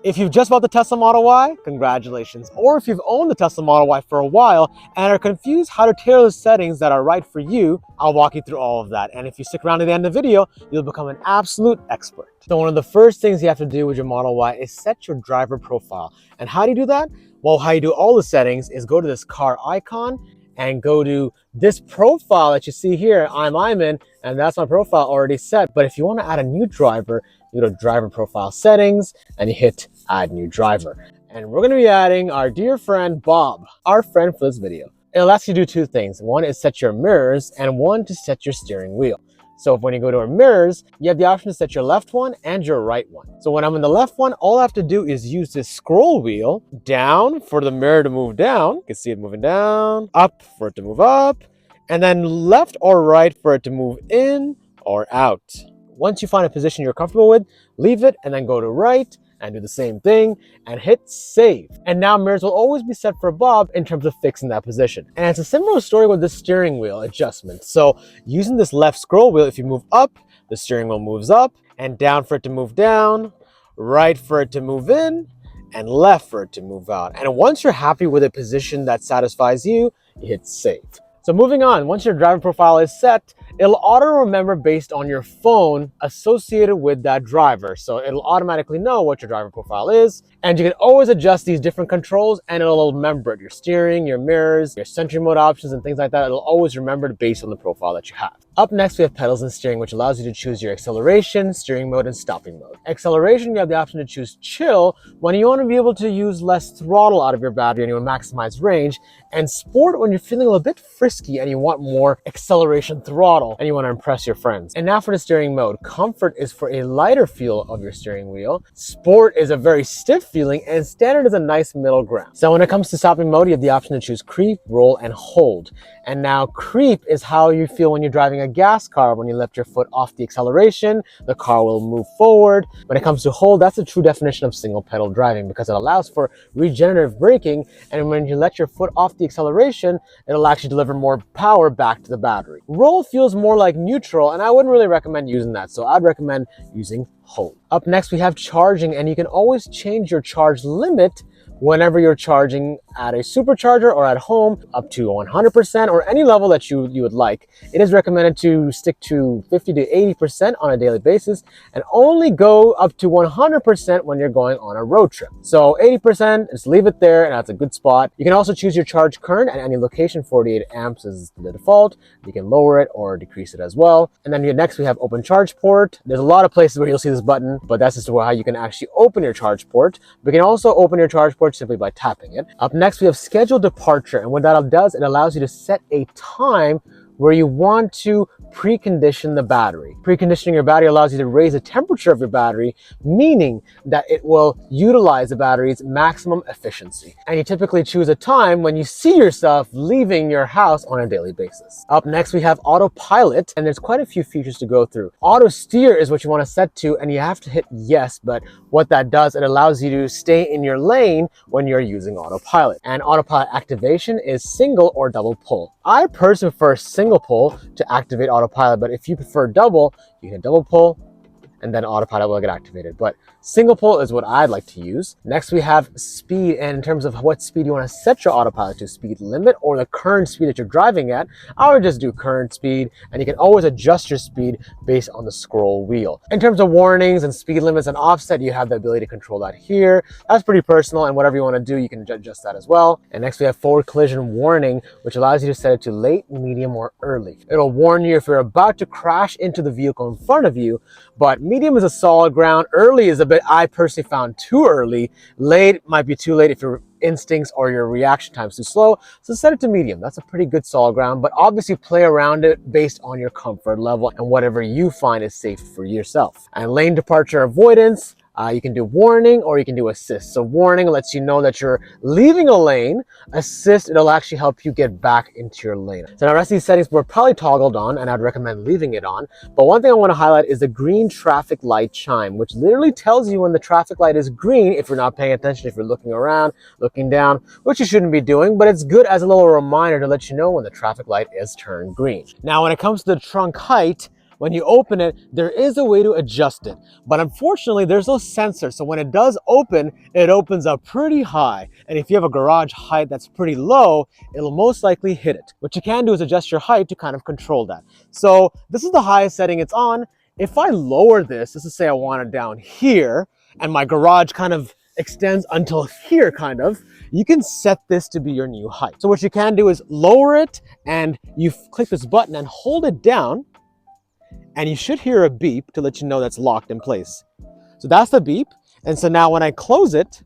If you've just bought the Tesla Model Y, congratulations. Or if you've owned the Tesla Model Y for a while and are confused how to tailor the settings that are right for you, I'll walk you through all of that. And if you stick around to the end of the video, you'll become an absolute expert. So one of the first things you have to do with your Model Y is set your driver profile. And how do you do that? Well, how you do all the settings is go to this car icon and go to this profile that you see here. I'm Iman, and that's my profile already set. But if you want to add a new driver, you go to driver profile settings and you hit add new driver. And we're going to be adding our dear friend Bob, our friend for this video. It'll ask you to do two things. One is set your mirrors and one to set your steering wheel. So when you go to our mirrors, you have the option to set your left one and your right one. So when I'm in the left one, all I have to do is use this scroll wheel down for the mirror to move down. You can see it moving down, up for it to move up, and then left or right for it to move in or out. Once you find a position you're comfortable with, leave it and then go to right and do the same thing and hit save. And now mirrors will always be set for Bob in terms of fixing that position. And it's a similar story with the steering wheel adjustment. So using this left scroll wheel, if you move up, the steering wheel moves up, and down for it to move down, right for it to move in, and left for it to move out. And once you're happy with a position that satisfies you, you hit save. So moving on, once your driver profile is set, it'll auto-remember based on your phone associated with that driver. So it'll automatically know what your driver profile is, and you can always adjust these different controls and it'll remember it. Your steering, your mirrors, your Sentry mode options and things like that, it'll always remember it based on the profile that you have. Up next, we have pedals and steering, which allows you to choose your acceleration, steering mode, and stopping mode. Acceleration, you have the option to choose chill when you want to be able to use less throttle out of your battery and you want to maximize range, and sport when you're feeling a little bit frisky and you want more acceleration throttle and you want to impress your friends. And now for the steering mode, comfort is for a lighter feel of your steering wheel, sport is a very stiff feeling, and standard is a nice middle ground. So when it comes to stopping mode, you have the option to choose creep, roll, and hold. And now creep is how you feel when you're driving a gas car. When you lift your foot off the acceleration, the car will move forward. When it comes to hold, that's the true definition of single pedal driving because it allows for regenerative braking. And when you let your foot off the acceleration, it'll actually deliver more power back to the battery. Roll feels more like neutral, and I wouldn't really recommend using that. So I'd recommend using hold. Up next, we have charging, and you can always change your charge limit whenever you're charging at a supercharger or at home up to 100% or any level that you would like. It is recommended to stick to 50 to 80% on a daily basis and only go up to 100% when you're going on a road trip. So 80%, just leave it there and that's a good spot. You can also choose your charge current at any location. 48 amps is the default. You can lower it or decrease it as well. And then next we have open charge port. There's a lot of places where you'll see this button, but that's just how you can actually open your charge port. We can also open your charge port simply by tapping it. Up next, we have scheduled departure. And what that does, it allows you to set a time where you want to precondition the battery. Preconditioning your battery allows you to raise the temperature of your battery, meaning that it will utilize the battery's maximum efficiency. And you typically choose a time when you see yourself leaving your house on a daily basis. Up next, we have autopilot, and there's quite a few features to go through. Auto steer is what you want to set to, and you have to hit yes, but what that does, it allows you to stay in your lane when you're using autopilot. And autopilot activation is single or double pull. I personally prefer single pull to activate autopilot, but if you prefer double, you can double pull and then autopilot will get activated. But single pull is what I'd like to use. Next, we have speed, and in terms of what speed you want to set your autopilot to, speed limit or the current speed that you're driving at, I would just do current speed, and you can always adjust your speed based on the scroll wheel. In terms of warnings and speed limits and offset, you have the ability to control that here. That's pretty personal, and whatever you want to do, you can adjust that as well. And next, we have forward collision warning, which allows you to set it to late, medium, or early. It'll warn you if you're about to crash into the vehicle in front of you, but medium is a solid ground. Early is a bit, I personally found, too early. Late might be too late if your instincts or your reaction time's too slow. So set it to medium. That's a pretty good solid ground, but obviously play around it based on your comfort level and whatever you find is safe for yourself. And lane departure avoidance, you can do warning or you can do assist. So warning lets you know that you're leaving a lane. Assist, it'll actually help you get back into your lane. So now the rest of these settings were probably toggled on, and I'd recommend leaving it on. But one thing I want to highlight is the green traffic light chime, which literally tells you when the traffic light is green if you're not paying attention, if you're looking around, looking down, which you shouldn't be doing, but it's good as a little reminder to let you know when the traffic light is turned green. Now, when it comes to the trunk height, when you open it, there is a way to adjust it. But unfortunately, there's no sensor. So when it does open, it opens up pretty high. And if you have a garage height that's pretty low, it'll most likely hit it. What you can do is adjust your height to kind of control that. So this is the highest setting it's on. If I lower this, let's just say I want it down here, and my garage kind of extends until here kind of, you can set this to be your new height. So what you can do is lower it, and you click this button and hold it down, and you should hear a beep to let you know that's locked in place. So that's the beep. And so now when I close it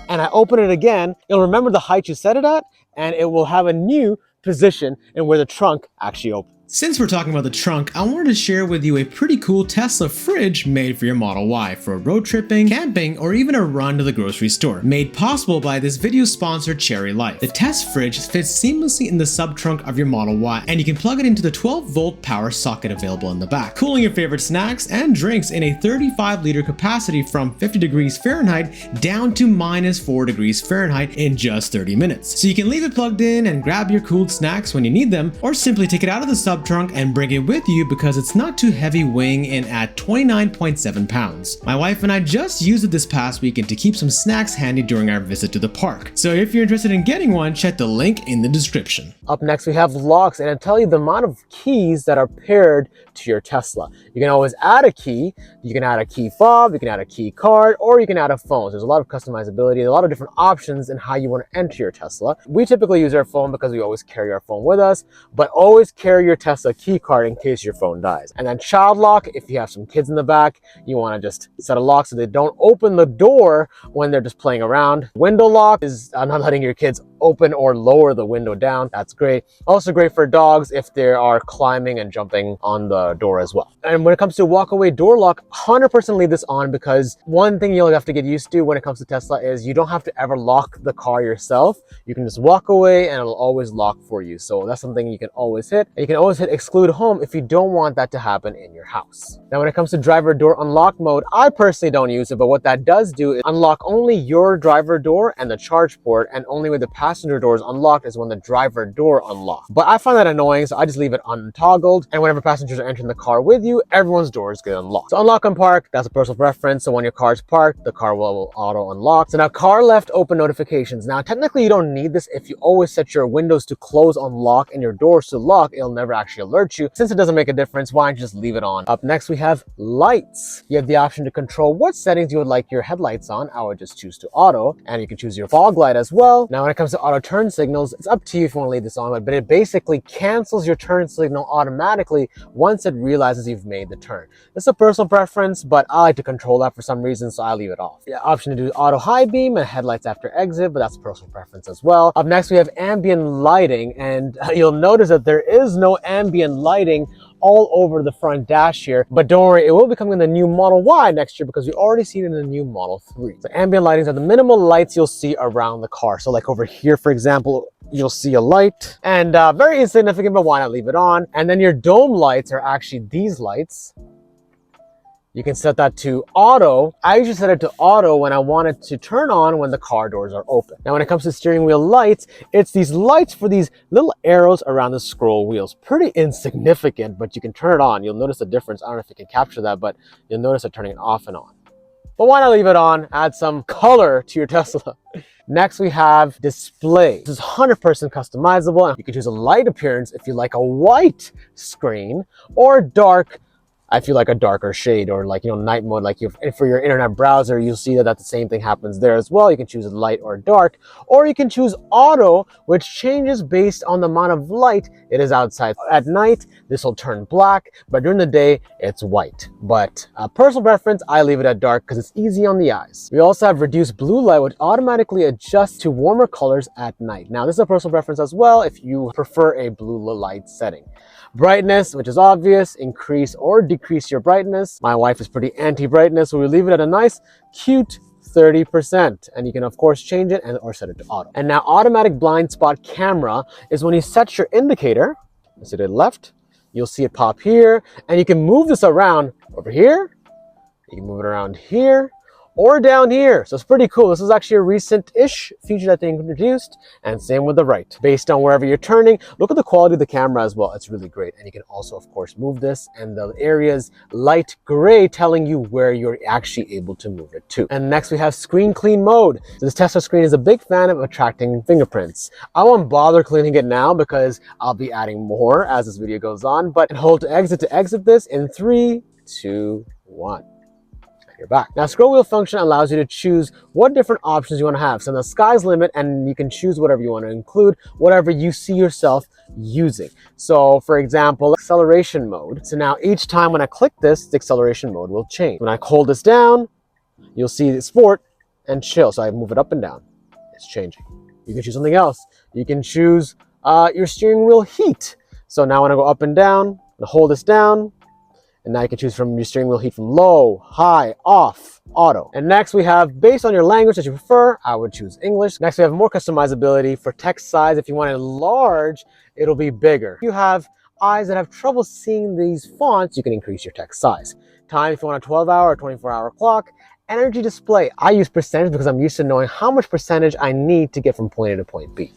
and I open it again, it'll remember the height you set it at, and it will have a new position and where the trunk actually opens. Since we're talking about the trunk, I wanted to share with you a pretty cool Tesla fridge made for your Model Y for road tripping, camping, or even a run to the grocery store. Made possible by this video sponsor, Cherry Life. The test fridge fits seamlessly in the sub-trunk of your Model Y, and you can plug it into the 12-volt power socket available in the back, cooling your favorite snacks and drinks in a 35-liter capacity from 50 degrees Fahrenheit down to -4 degrees Fahrenheit in just 30 minutes. So you can leave it plugged in and grab your cooled snacks when you need them, or simply take it out of the sub-trunk and bring it with you because it's not too heavy, weighing in at 29.7 pounds. My wife and I just used it this past weekend to keep some snacks handy during our visit to the park. So if you're interested in getting one, check the link in the description. Up next, we have locks, and I'll tell you the amount of keys that are paired to your Tesla. You can always add a key. You can add a key fob, you can add a key card, or you can add a phone. So there's a lot of customizability, a lot of different options in how you want to enter your Tesla. We typically use our phone because we always carry our phone with us, but always carry your Tesla key card in case your phone dies. And then child lock, if you have some kids in the back, you want to just set a lock so they don't open the door when they're just playing around. Window lock is not letting your kids open or lower the window down. That's great. Also great for dogs if they are climbing and jumping on the door as well. And when it comes to walkaway door lock, 100% leave this on, because one thing you'll have to get used to when it comes to Tesla is you don't have to ever lock the car yourself. You can just walk away and it'll always lock for you. So that's something you can always hit. And you can always hit exclude home if you don't want that to happen in your house. Now when it comes to driver door unlock mode, I personally don't use it, but what that does do is unlock only your driver door and the charge port, and only with the passenger door is unlocked is when the driver door unlocks. But I find that annoying, so I just leave it untoggled, and whenever passengers are entering the car with you, everyone's doors get unlocked. So unlock and park, that's a personal preference. So when your car's parked, the car will auto unlock. So now car left open notifications. Now technically you don't need this if you always set your windows to close on lock and your doors to lock. It'll never actually alert you. Since it doesn't make a difference, why don't you just leave it on? Up next we have lights. You have the option to control what settings you would like your headlights on. I would just choose to auto, and you can choose your fog light as well. Now when it comes to auto turn signals, it's up to you if you want to leave this on, but it basically cancels your turn signal automatically once it realizes you've made the turn. It's a personal preference, but I like to control that for some reason, so I leave it off. The option to do auto high beam and headlights after exit, but that's a personal preference as well. Up next we have ambient lighting, and you'll notice that there is no ambient lighting all over the front dash here, but don't worry, it will be coming in the new Model Y next year because we already see it in the new Model 3. So ambient lighting are the minimal lights you'll see around the car. So like over here, for example, you'll see a light, and very insignificant, but why not leave it on? And then your dome lights are actually these lights. You can set that to auto. I usually set it to auto when I want it to turn on when the car doors are open. Now when it comes to steering wheel lights, it's these lights for these little arrows around the scroll wheels. Pretty insignificant, but you can turn it on. You'll notice the difference. I don't know if you can capture that, but you'll notice it turning it off and on. But why not leave it on? Add some color to your Tesla. Next, we have display. This is 100% customizable. You can choose a light appearance if you like a white screen, or dark I feel like a darker shade, or like, night mode, like for your internet browser, you'll see that the same thing happens there as well. You can choose light or dark, or you can choose auto, which changes based on the amount of light it is outside. At night, this will turn black, but during the day, it's white. But personal preference, I leave it at dark because it's easy on the eyes. We also have reduced blue light, which automatically adjusts to warmer colors at night. Now, this is a personal preference as well if you prefer a blue light setting. Brightness, which is obvious, increase or decrease your brightness. My wife is pretty anti-brightness, so we leave it at a nice, cute 30%. And you can of course change it or set it to auto. And now automatic blind spot camera is when you set your indicator, so to the left, you'll see it pop here, and you can move this around over here. You can move it around here, or down here. So it's pretty cool. This is actually a recent-ish feature that they introduced, and same with the right. Based on wherever you're turning, look at the quality of the camera as well. It's really great. And you can also, of course, move this, and the area's light gray telling you where you're actually able to move it to. And next we have screen clean mode. So this Tesla screen is a big fan of attracting fingerprints. I won't bother cleaning it now because I'll be adding more as this video goes on, but hold to exit this in 3, 2, 1. You're back. Now, scroll wheel function allows you to choose what different options you want to have. So the sky's limit, and you can choose whatever you want to include, whatever you see yourself using. So for example, acceleration mode. So now each time when I click this, the acceleration mode will change. When I hold this down, you'll see the sport and chill. So I move it up and down. It's changing. You can choose something else. You can choose your steering wheel heat. So now when I go up and down, I hold this down, and now you can choose from your steering wheel heat from low, high, off, auto. And next we have, based on your language that you prefer, I would choose English. Next we have more customizability for text size. If you want it large, it'll be bigger. If you have eyes that have trouble seeing these fonts, you can increase your text size. Time, if you want a 12-hour or 24-hour clock. Energy display, I use percentage because I'm used to knowing how much percentage I need to get from point A to point B.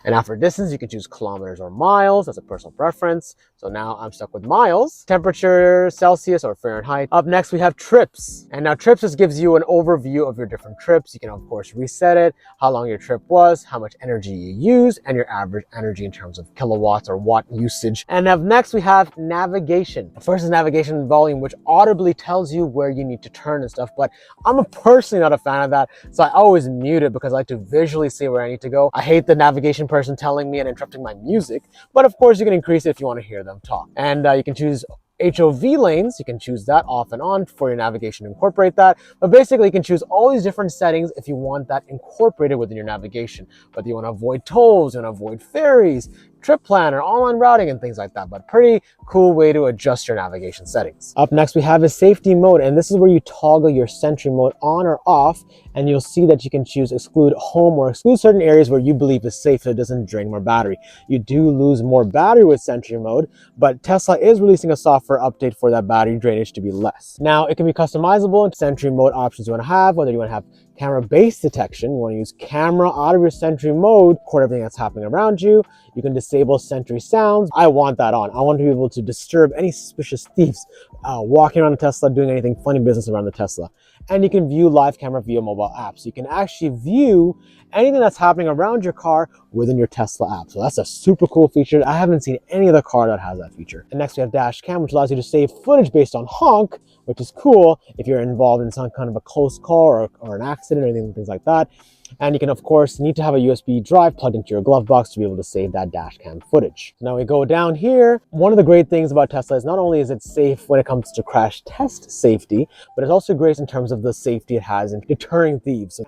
And after distance, you can choose kilometers or miles. That's a personal preference. So now I'm stuck with miles. Temperature, Celsius or Fahrenheit. Up next, we have trips. And now trips just gives you an overview of your different trips. You can, of course, reset it, how long your trip was, how much energy you use, and your average energy in terms of kilowatts or watt usage. And up next, we have navigation. First is navigation volume, which audibly tells you where you need to turn and stuff. But I'm personally not a fan of that. So I always mute it because I like to visually see where I need to go. I hate the navigation person telling me and interrupting my music, but of course you can increase it if you want to hear them talk. And you can choose HOV lanes. You can choose that off and on for your navigation to incorporate that. But basically you can choose all these different settings if you want that incorporated within your navigation. Whether you want to avoid tolls, you want to avoid ferries, trip planner, online routing, and things like that. But pretty cool way to adjust your navigation settings. Up next, we have a safety mode, and this is where you toggle your sentry mode on or off, and you'll see that you can choose exclude home or exclude certain areas where you believe is safe so it doesn't drain more battery. You do lose more battery with sentry mode, but Tesla is releasing a software update for that battery drainage to be less. Now, it can be customizable in sentry mode options you want to have, whether you want to have camera-based detection, you want to use camera out of your sentry mode, record everything that's happening around you. You can disable sentry sounds. I want that on. I want to be able to disturb any suspicious thieves walking around the Tesla, doing anything funny business around the Tesla. And you can view live camera via mobile apps. You can actually view anything that's happening around your car within your Tesla app. So that's a super cool feature. I haven't seen any other car that has that feature. And next we have dash cam, which allows you to save footage based on honk, which is cool if you're involved in some kind of a close call or an accident or anything, things like that. And you can, of course, need to have a USB drive plugged into your glove box to be able to save that dash cam footage. Now we go down here. One of the great things about Tesla is not only is it safe when it comes to crash test safety, but it's also great in terms of the safety it has in deterring thieves.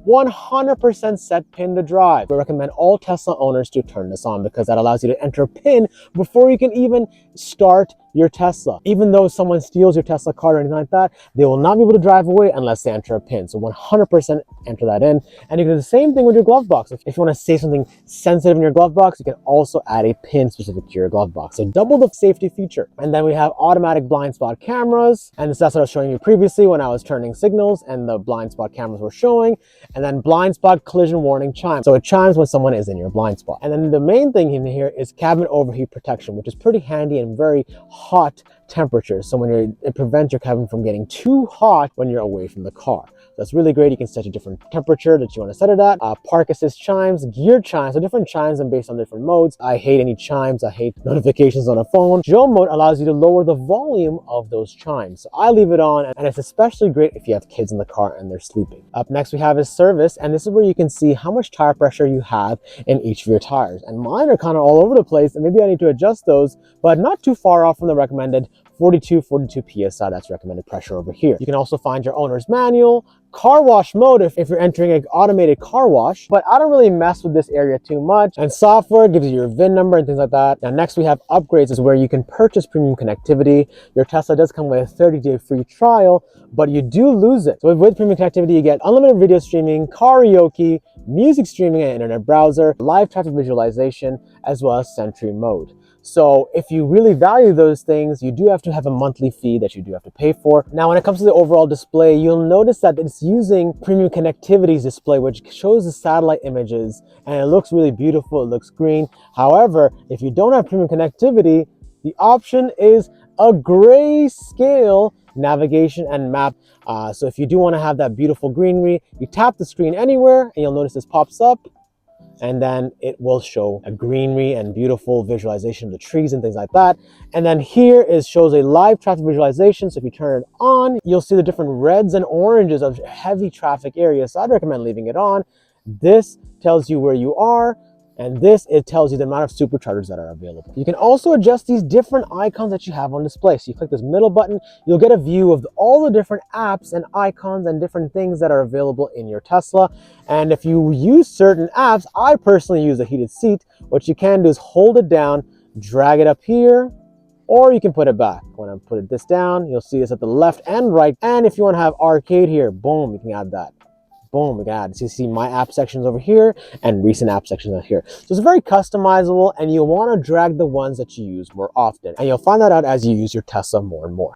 100% set pin to drive. I recommend all Tesla owners to turn this on because that allows you to enter a pin before you can even start your Tesla. Even though someone steals your Tesla card or anything like that, they will not be able to drive away unless they enter a pin. So 100% enter that in. And you can do the same thing with your glove box. If you want to save something sensitive in your glove box, you can also add a pin specific to your glove box. So double the safety feature. And then we have automatic blind spot cameras. And that's what I was showing you previously when I was turning signals and the blind spot cameras were showing. And then blind spot collision warning chime. So it chimes when someone is in your blind spot. And then the main thing in here is cabin overheat protection, which is pretty handy and very hot temperatures. So when it prevents your cabin from getting too hot when you're away from the car. That's really great. You can set a different temperature that you want to set it at. Park assist chimes, gear chimes, so different chimes and based on different modes. I hate any chimes. I hate notifications on a phone. Dual mode allows you to lower the volume of those chimes. So I leave it on, and it's especially great if you have kids in the car and they're sleeping. Up next, we have is service, and this is where you can see how much tire pressure you have in each of your tires. And mine are kind of all over the place, and maybe I need to adjust those, but not too far off from the recommended 42 PSI. That's recommended pressure over here. You can also find your owner's manual, car wash mode if you're entering an automated car wash, but I don't really mess with this area too much. And software gives you your VIN number and things like that. Now next we have upgrades, is where you can purchase premium connectivity. Your Tesla does come with a 30-day free trial, but you do lose it. So with premium connectivity, you get unlimited video streaming, karaoke, music streaming and internet browser, live traffic visualization, as well as Sentry mode. So if you really value those things, you do have to have a monthly fee that you do have to pay for. Now, when it comes to the overall display, you'll notice that it's using Premium Connectivity's display, which shows the satellite images, and it looks really beautiful. It looks green. However, if you don't have Premium Connectivity, the option is a grayscale navigation and map. So if you do want to have that beautiful greenery, you tap the screen anywhere and you'll notice this pops up, and then it will show a greenery and beautiful visualization of the trees and things like that. And then here is shows a live traffic visualization. So if you turn it on, you'll see the different reds and oranges of heavy traffic areas. So I'd recommend leaving it on. This tells you where you are, and this, it tells you the amount of superchargers that are available. You can also adjust these different icons that you have on display. So you click this middle button, you'll get a view of all the different apps and icons and different things that are available in your Tesla. And if you use certain apps, I personally use a heated seat. What you can do is hold it down, drag it up here, or you can put it back. When I put this down, you'll see it's at the left and right. And if you want to have arcade here, boom, you can add that. Boom, we got it. So you see my app sections over here and recent app sections over here. So it's very customizable, and you'll want to drag the ones that you use more often. And you'll find that out as you use your Tesla more and more.